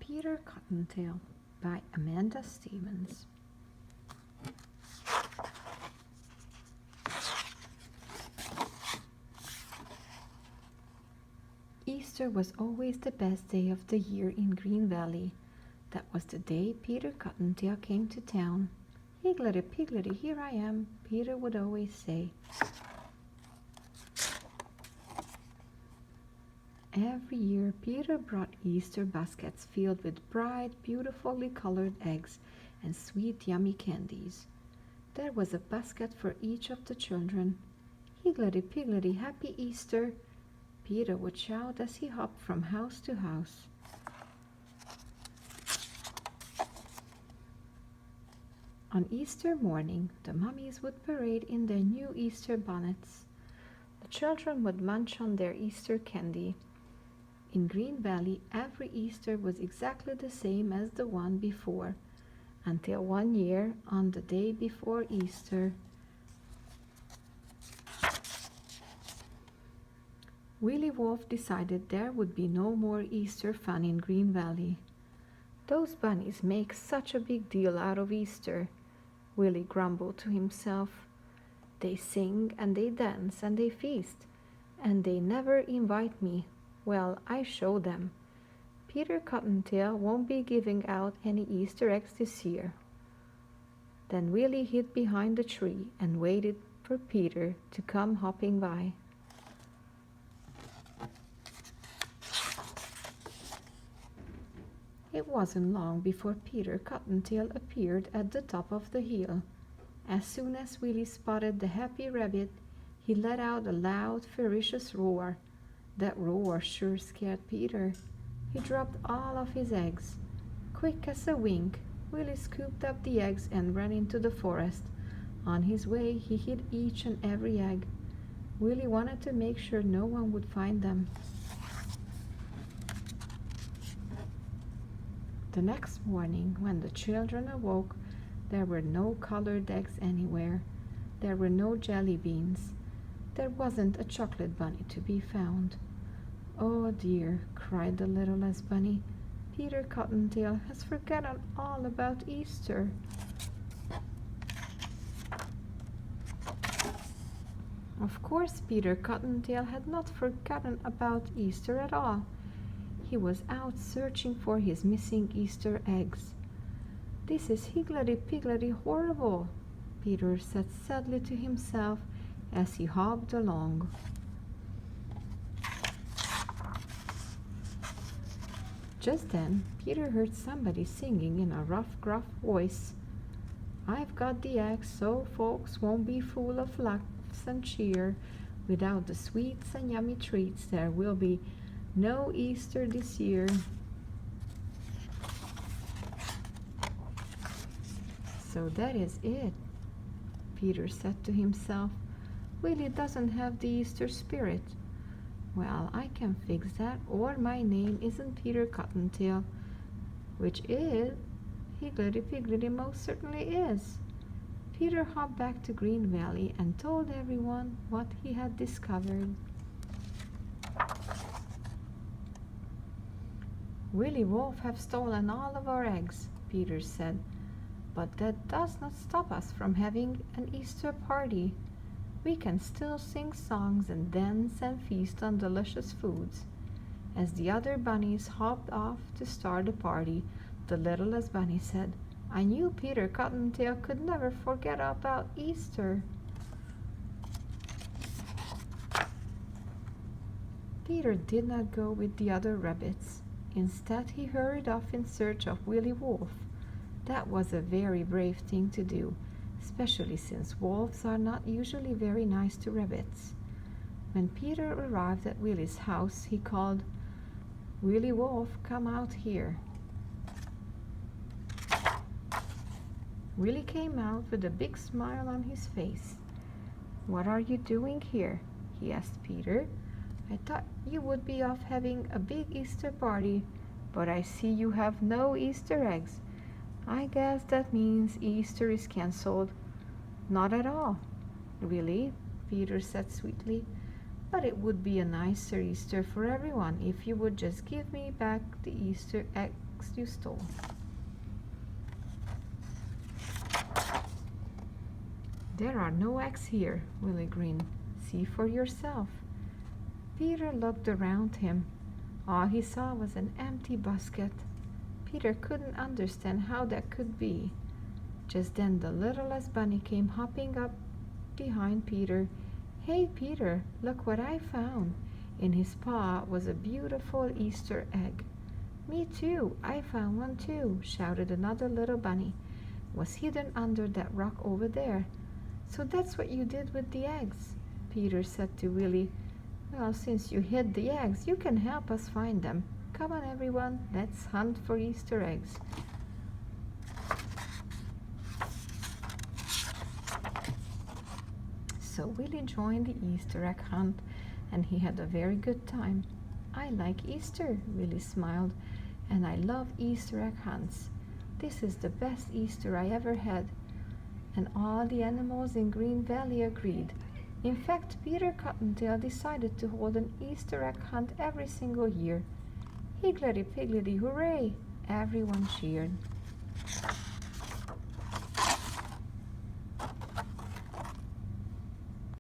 Peter Cottontail by Amanda Stevens. Easter was always the best day of the year in Green Valley. That was the day Peter Cottontail came to town. "Higgledy piggledy, here I am," Peter would always say. Every year, Peter brought Easter baskets filled with bright, beautifully colored eggs and sweet, yummy candies. There was a basket for each of the children. "Higgledy piggledy, happy Easter!" Peter would shout as he hopped from house to house. On Easter morning, the mummies would parade in their new Easter bonnets. The children would munch on their Easter candy. In Green Valley, every Easter was exactly the same as the one before, until one year, on the day before Easter, Willie Wolf decided there would be no more Easter fun in Green Valley. "Those bunnies make such a big deal out of Easter," Willie grumbled to himself. "They sing and they dance and they feast, and they never invite me. Well, I show them. Peter Cottontail won't be giving out any Easter eggs this year." Then Willie hid behind a tree and waited for Peter to come hopping by. It wasn't long before Peter Cottontail appeared at the top of the hill. As soon as Willie spotted the happy rabbit, he let out a loud, ferocious roar. That roar sure scared Peter. He dropped all of his eggs. Quick as a wink, Willie scooped up the eggs and ran into the forest. On his way, he hid each and every egg. Willie wanted to make sure no one would find them. The next morning, when the children awoke, there were no colored eggs anywhere. There were no jelly beans. There wasn't a chocolate bunny to be found. "Oh dear," cried the littlest bunny. "Peter Cottontail has forgotten all about Easter." Of course, Peter Cottontail had not forgotten about Easter at all. He was out searching for his missing Easter eggs. "This is higgledy-piggledy horrible," Peter said sadly to himself as he hopped along. Just then, Peter heard somebody singing in a rough, gruff voice. "I've got the eggs so folks won't be full of laughs and cheer. Without the sweets and yummy treats, there will be no Easter this year." "So that is it," Peter said to himself. "Willie doesn't have the Easter spirit. Well, I can fix that, or my name isn't Peter Cottontail, which is higgledy-piggledy most certainly is." Peter hopped back to Green Valley and told everyone what he had discovered. "Willie Wolf have stolen all of our eggs," Peter said, "but that does not stop us from having an Easter party. We can still sing songs and dance and feast on delicious foods." As the other bunnies hopped off to start the party, the littlest bunny said, "I knew Peter Cottontail could never forget about Easter." Peter did not go with the other rabbits. Instead, he hurried off in search of Willie Wolf. That was a very brave thing to do, especially since wolves are not usually very nice to rabbits. When Peter arrived at Willie's house, he called, "Willie Wolf, come out here." Willie came out with a big smile on his face. "What are you doing here?" he asked Peter. "I thought you would be off having a big Easter party, but I see you have no Easter eggs. I guess that means Easter is canceled." "Not at all, Willie," Peter said sweetly. but it would be a nicer Easter for everyone if you would just give me back the Easter eggs you stole. There are no eggs here, Willie grinned. See for yourself. Peter looked around him. All he saw was an empty basket. Peter couldn't understand how that could be. Just then the littlest bunny came hopping up behind Peter. Hey Peter, look what I found. In his paw was a beautiful Easter egg. Me too, I found one too, shouted another little bunny. It was hidden under that rock over there. So that's what you did with the eggs, Peter said to Willie. Well, since you hid the eggs, you can help us find them. Come on everyone, let's hunt for Easter eggs. So Willie joined the Easter egg hunt, and he had a very good time. I like Easter, Willie smiled, and I love Easter egg hunts. This is the best Easter I ever had. And all the animals in Green Valley agreed. In fact, Peter Cottontail decided to hold an Easter egg hunt every single year. Higgledy-piggledy, hooray! Everyone cheered.